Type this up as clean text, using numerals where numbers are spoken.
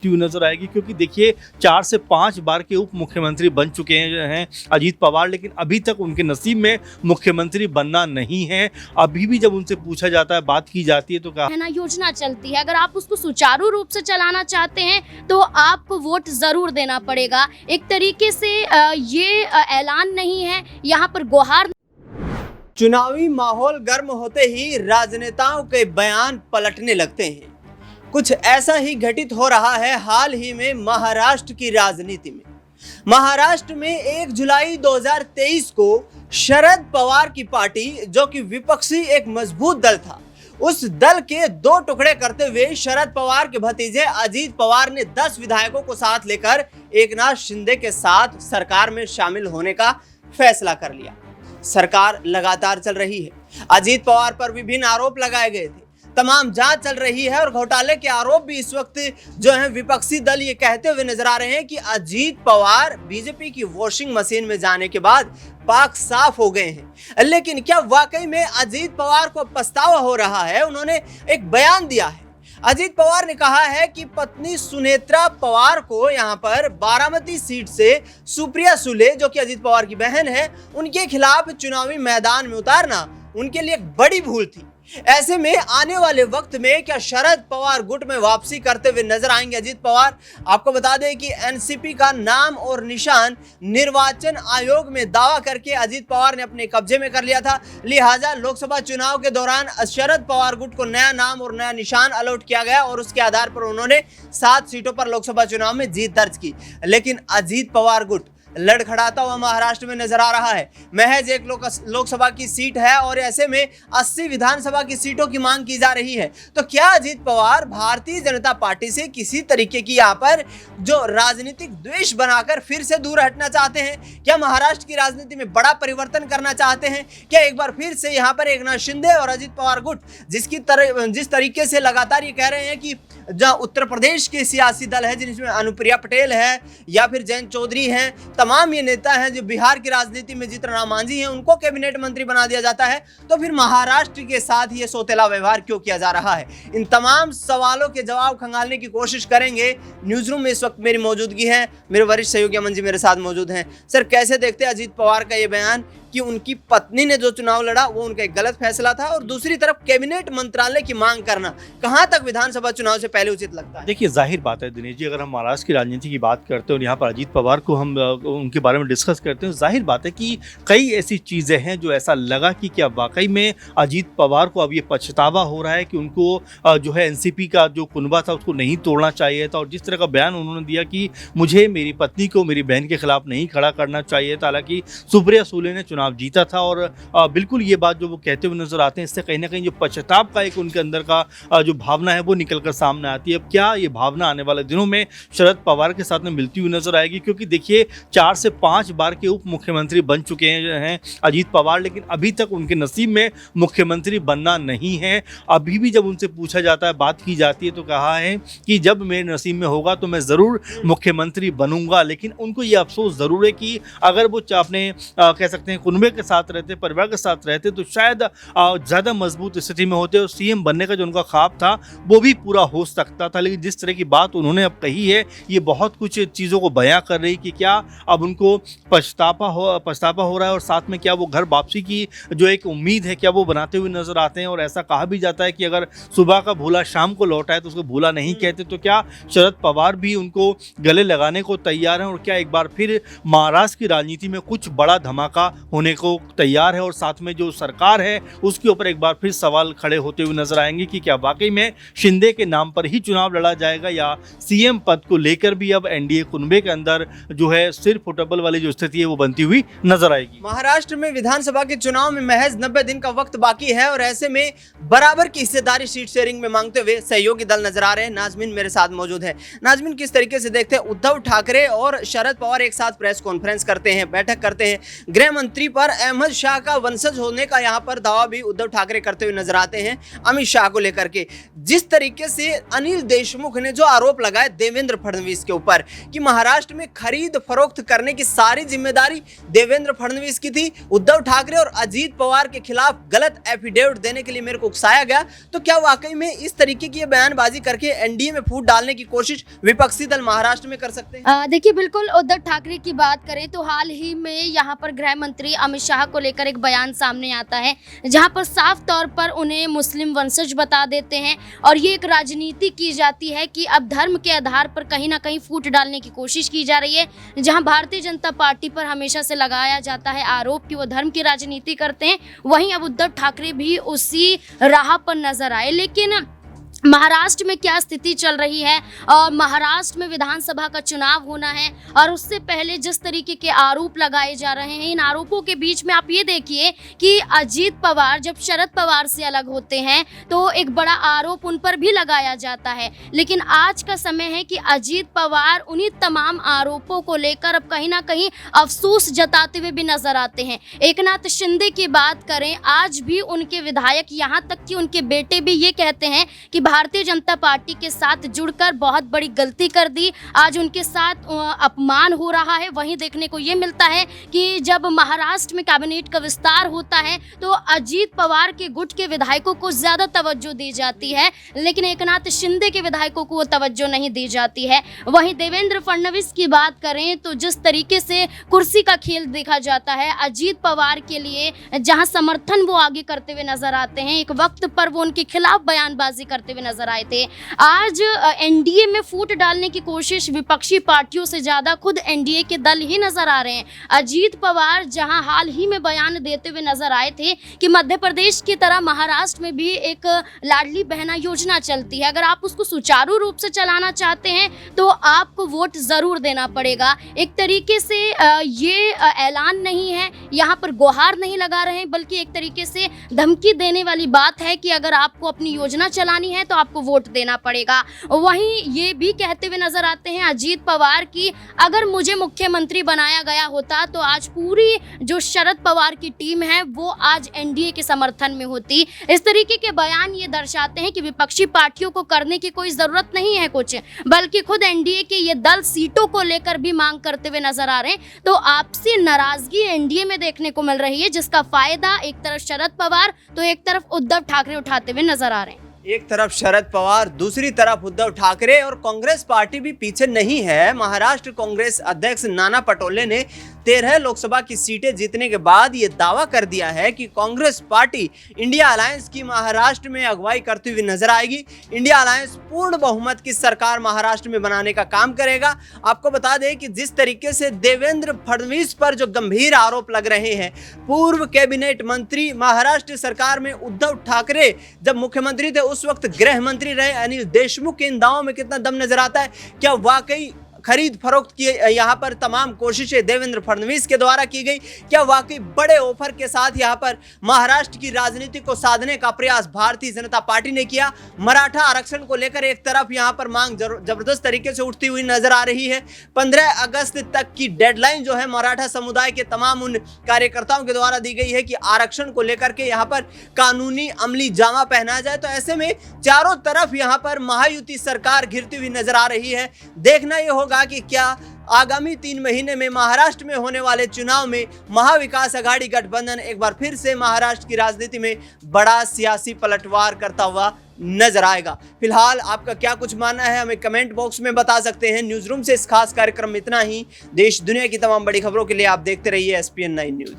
नजर आएगी, क्योंकि देखिए 4 से 5 बार के उप मुख्यमंत्री बन चुके हैं अजीत पवार, लेकिन अभी तक उनके नसीब में मुख्यमंत्री बनना नहीं है। अभी भी जब उनसे पूछा जाता है, बात की जाती है तो कहा है ना, योजना चलती है, अगर आप उसको सुचारू रूप से चलाना चाहते हैं तो आपको वोट जरूर देना पड़ेगा। एक तरीके से ये ऐलान नहीं है, यहाँ पर गुहार। चुनावी माहौल गर्म होते ही राजनेताओं के बयान पलटने लगते हैं। कुछ ऐसा ही घटित हो रहा है हाल ही में महाराष्ट्र की राजनीति में। महाराष्ट्र में 1 जुलाई 2023 को शरद पवार की पार्टी, जो कि विपक्षी एक मजबूत दल था, उस दल के 2 टुकड़े करते हुए शरद पवार के भतीजे अजीत पवार ने 10 विधायकों को साथ लेकर एकनाथ शिंदे के साथ सरकार में शामिल होने का फैसला कर लिया। सरकार लगातार चल रही है। अजीत पवार पर विभिन्न आरोप लगाए गए थे, तमाम जांच चल रही है और घोटाले के आरोप भी इस वक्त जो है विपक्षी दल ये कहते हुए नजर आ रहे हैं कि अजीत पवार बीजेपी की वॉशिंग मशीन में जाने के बाद पाक साफ हो गए हैं। लेकिन क्या वाकई में अजीत पवार को पछतावा हो रहा है? उन्होंने एक बयान दिया है। अजीत पवार ने कहा है कि पत्नी सुनेत्रा पवार को यहां पर बारामती सीट से सुप्रिया सुले, जो कि अजीत पवार की बहन है, उनके खिलाफ चुनावी मैदान में उतारना उनके लिए एक बड़ी भूल थी। ऐसे में आने वाले वक्त में क्या शरद पवार गुट में वापसी करते हुए नजर आएंगे अजीत पवार? आपको बता दें कि एनसीपी का नाम और निशान निर्वाचन आयोग में दावा करके अजीत पवार ने अपने कब्जे में कर लिया था। लिहाजा लोकसभा चुनाव के दौरान शरद पवार गुट को नया नाम और नया निशान अलॉट किया गया और उसके आधार पर उन्होंने 7 सीटों पर लोकसभा चुनाव में जीत दर्ज की। लेकिन अजीत पवार गुट लड़खड़ाता हुआ महाराष्ट्र में नजर आ रहा है। महज एक लोकसभा की सीट है और ऐसे में 80 विधानसभा की सीटों की मांग की जा रही है। तो क्या अजीत पवार भारतीय जनता पार्टी से किसी तरीके की यहाँ पर जो राजनीतिक द्वेष बनाकर फिर से दूर हटना चाहते हैं? क्या महाराष्ट्र की राजनीति में बड़ा परिवर्तन करना चाहते हैं? क्या एक बार फिर से यहाँ पर एकनाथ शिंदे और अजीत पवार गुट जिस तरीके से लगातार ये कह रहे हैं कि जहाँ उत्तर प्रदेश के सियासी दल है, जिनमें अनुप्रिया पटेल है या फिर जयंत चौधरी हैं, तमाम ये नेता हैं जो बिहार की राजनीति में जीतन राम मांझी हैं, उनको कैबिनेट मंत्री बना दिया जाता है, तो फिर महाराष्ट्र के साथ ये सौतेला व्यवहार क्यों किया जा रहा है? इन तमाम सवालों के जवाब खंगालने की कोशिश करेंगे। न्यूज रूम में इस वक्त मेरी मौजूदगी है, मेरे वरिष्ठ सहयोगी अमन जी मेरे साथ मौजूद हैं। सर, कैसे देखते हैं अजीत पवार का ये बयान कि उनकी पत्नी ने जो चुनाव लड़ा वो उनका एक गलत फैसला था, और दूसरी तरफ कैबिनेट मंत्रालय की मांग करना कहां तक विधानसभा चुनाव से पहले उचित लगता है? देखिए, जाहिर बात है दिनेश जी, अगर हम महाराष्ट्र की राजनीति की बात करते हैं और यहाँ पर अजीत पवार को हम उनके बारे में डिस्कस करते हैं, जाहिर बात है कि कई ऐसी चीज़ें हैं जो ऐसा लगा कि क्या वाकई में अजीत पवार को अब ये पछतावा हो रहा है कि उनको जो है एनसीपी का जो कुनबा था उसको नहीं तोड़ना चाहिए था। और जिस तरह का बयान उन्होंने दिया कि मुझे मेरी पत्नी को मेरी बहन के खिलाफ नहीं खड़ा करना चाहिए था, हालांकि सुप्रिया सुले ने चुनाव जीता था। और बिल्कुल ये बात जो वो कहते हुए नजर आते हैं, इससे कहीं ना कहीं जो पश्चाताप का एक उनके अंदर का जो भावना है वो निकल कर सामने आती है। अब क्या ये भावना आने वाले दिनों में शरद पवार के साथ में मिलती हुई नजर आएगी? क्योंकि देखिए 4 से 5 बार के उप मुख्यमंत्री बन चुके हैं अजीत पवार, लेकिन अभी तक उनके नसीब में मुख्यमंत्री बनना नहीं है। अभी भी जब उनसे पूछा जाता है, बात की जाती है तो कहा है कि जब मेरे नसीब में होगा तो मैं ज़रूर मुख्यमंत्री बनूंगा। लेकिन उनको ये अफसोस ज़रूर है कि अगर वो अपने कह सकते हैं कुनबे के साथ रहते, परिवार के साथ रहते, तो शायद ज़्यादा मजबूत स्थिति में होते और सीएम बनने का जो उनका ख्वाब था वो भी पूरा हो सकता था। लेकिन जिस तरह की बात उन्होंने अब कही है, ये बहुत कुछ चीज़ों को बयां कर रही कि क्या अब उनको पछतावा हो रहा है, और साथ में क्या वो घर वापसी की जो एक उम्मीद है क्या वो बनाते हुए नजर आते हैं। और ऐसा कहा भी जाता है कि अगर सुबह का भूला शाम को लौटा है तो उसको भूला नहीं कहते। तो क्या शरद पवार भी उनको गले लगाने को तैयार हैं, और क्या एक बार फिर महाराष्ट्र की राजनीति में कुछ बड़ा धमाका होने को तैयार है? और साथ में जो सरकार है उसके ऊपर एक बार फिर सवाल खड़े होते हुए नजर आएंगे कि क्या वाकई में शिंदे के नाम पर ही चुनाव लड़ा जाएगा, या सीएम पद को लेकर भी अब एनडीए कुनबे के अंदर जो है सिर फुटेबल वाली जो स्थिति है वो बनती हुई नजर आएगी। महाराष्ट्र में विधानसभा के चुनाव में महज 90 दिन का वक्त बाकी है और ऐसे में बराबर की हिस्सेदारी सीट शेयरिंग में मांगते हुए सहयोगी दल नजर आ रहे हैं। नाजमीन मेरे साथ मौजूद है। नाजमीन, किस तरीके से देखते हैं उद्धव ठाकरे और शरद पवार एक साथ प्रेस कॉन्फ्रेंस करते हैं, बैठक करते हैं, गृह मंत्री पर अहमद शाह का वंशज होने का यहाँ पर दावा भी उद्धव ठाकरे करते हुए नजर आते हैं अमित शाह को लेकर के। जिस तरीके से अनिल देशमुख ने जो आरोप लगाए देवेंद्र फडणवीस के ऊपर कि महाराष्ट्र में खरीद फरोख्त करने की सारी जिम्मेदारी देवेंद्र फडणवीस की थी, उद्धव ठाकरे और अजीत पवार के खिलाफ गलत एफिडेविट देने के लिए मेरे को उकसाया गया, तो क्या वाकई में इस तरीके की बयानबाजी करके एनडीए में फूट डालने की कोशिश विपक्षी दल महाराष्ट्र में कर सकते हैं? देखिए, बिल्कुल उद्धव ठाकरे की बात करें तो हाल ही में यहाँ पर गृह मंत्री अमित शाह को लेकर एक बयान सामने आता है जहाँ पर साफ तौर पर उन्हें मुस्लिम वंशज बता देते हैं और ये एक राजनीति की जाती है कि अब धर्म के आधार पर कहीं ना कहीं फूट डालने की कोशिश की जा रही है। जहाँ भारतीय जनता पार्टी पर हमेशा से लगाया जाता है आरोप कि वो धर्म की राजनीति करते हैं, वहीं अब उद्धव ठाकरे भी उसी राह पर नजर आए। लेकिन महाराष्ट्र में क्या स्थिति चल रही है और महाराष्ट्र में विधानसभा का चुनाव होना है और उससे पहले जिस तरीके के आरोप लगाए जा रहे हैं, इन आरोपों के बीच में आप ये देखिए कि अजीत पवार जब शरद पवार से अलग होते हैं तो एक बड़ा आरोप उन पर भी लगाया जाता है। लेकिन आज का समय है कि अजीत पवार उन्हीं तमाम आरोपों को लेकर अब कहीं ना कहीं अफसोस जताते हुए भी नजर आते हैं। एकनाथ शिंदे की बात करें, आज भी उनके विधायक, यहाँ तक कि उनके बेटे भी ये कहते हैं कि भारतीय जनता पार्टी के साथ जुड़कर बहुत बड़ी गलती कर दी, आज उनके साथ अपमान हो रहा है। वहीं देखने को ये मिलता है कि जब महाराष्ट्र में कैबिनेट का विस्तार होता है तो अजीत पवार के गुट के विधायकों को ज़्यादा तवज्जो दी जाती है, लेकिन एकनाथ शिंदे के विधायकों को वो तवज्जो नहीं दी जाती है। वहीं देवेंद्र फडणवीस की बात करें तो जिस तरीके से कुर्सी का खेल देखा जाता है अजीत पवार के लिए, जहां समर्थन वो आगे करते हुए नजर आते हैं, एक वक्त पर वो उनके खिलाफ बयानबाजी करते हुए नजर आए थे। आज एनडीए में फूट डालने की कोशिश विपक्षी पार्टियों से ज्यादा खुद एनडीए के दल ही नजर आ रहे हैं। अजीत पवार जहां हाल ही में बयान देते हुए नजर आए थे कि मध्य प्रदेश की तरह महाराष्ट्र में भी एक लाडली बहना योजना चलती है, अगर आप उसको सुचारू रूप से चलाना चाहते हैं तो आपको वोट जरूर देना पड़ेगा। एक तरीके से ये ऐलान नहीं है, यहाँ पर गुहार नहीं लगा रहे हैं, बल्कि एक तरीके से धमकी देने वाली बात है कि अगर आपको अपनी योजना चलानी है तो आपको वोट देना पड़ेगा। वहीं ये भी कहते हुए नजर आते हैं अजीत पवार की अगर मुझे मुख्यमंत्री बनाया गया होता तो आज पूरी जो शरद पवार की टीम है वो आज एनडीए के समर्थन में होती। इस तरीके के बयान ये दर्शाते हैं कि विपक्षी पार्टियों को करने की कोई जरूरत नहीं है कुछ, बल्कि खुद एनडीए के ये दल सीटों को लेकर भी मांग करते हुए नजर आ रहे हैं। तो आपसी नाराजगी एनडीए में देखने को मिल रही है, जिसका फायदा एक तरफ शरद पवार तो एक तरफ उद्धव ठाकरे उठाते हुए नजर आ रहे हैं। एक तरफ शरद पवार, दूसरी तरफ उद्धव ठाकरे, और कांग्रेस पार्टी भी पीछे नहीं है। महाराष्ट्र कांग्रेस अध्यक्ष नाना पटोले ने 13 लोकसभा की सीटें जीतने के बाद ये दावा कर दिया है कि कांग्रेस पार्टी इंडिया अलायंस की महाराष्ट्र में अगुवाई करती हुई नजर आएगी। इंडिया अलायंस पूर्ण बहुमत की सरकार महाराष्ट्र में बनाने का काम करेगा। आपको बता दें कि जिस तरीके से देवेंद्र फडणवीस पर जो गंभीर आरोप लग रहे हैं, पूर्व कैबिनेट मंत्री, महाराष्ट्र सरकार में उद्धव ठाकरे जब मुख्यमंत्री थे उस वक्त गृह मंत्री रहे अनिल देशमुख के इन दावों में कितना दम नजर आता है? क्या वाकई खरीद फरोख्त की यहाँ पर तमाम कोशिशें देवेंद्र फडणवीस के द्वारा की गई? क्या वाकई बड़े ऑफर के साथ यहाँ पर महाराष्ट्र की राजनीति को साधने का प्रयास भारतीय जनता पार्टी ने किया? मराठा आरक्षण को लेकर एक तरफ यहाँ पर मांग जबरदस्त तरीके से उठती हुई नजर आ रही है। 15 अगस्त तक की डेडलाइन जो है मराठा समुदाय के तमाम उन कार्यकर्ताओं के द्वारा दी गई है कि आरक्षण को लेकर के यहाँ पर कानूनी अमली जामा पहना जाए। तो ऐसे में चारों तरफ यहाँ पर महायुति सरकार घिरती हुई नजर आ रही है। देखना यह होगा कि क्या आगामी 3 महीने में महाराष्ट्र में होने वाले चुनाव में महाविकास आघाड़ी गठबंधन एक बार फिर से महाराष्ट्र की राजनीति में बड़ा सियासी पलटवार करता हुआ नजर आएगा। फिलहाल आपका क्या कुछ मानना है हमें कमेंट बॉक्स में बता सकते हैं। न्यूज रूम से इस खास कार्यक्रम में इतना ही। देश दुनिया की तमाम बड़ी खबरों के लिए आप देखते रहिए SPN9 न्यूज।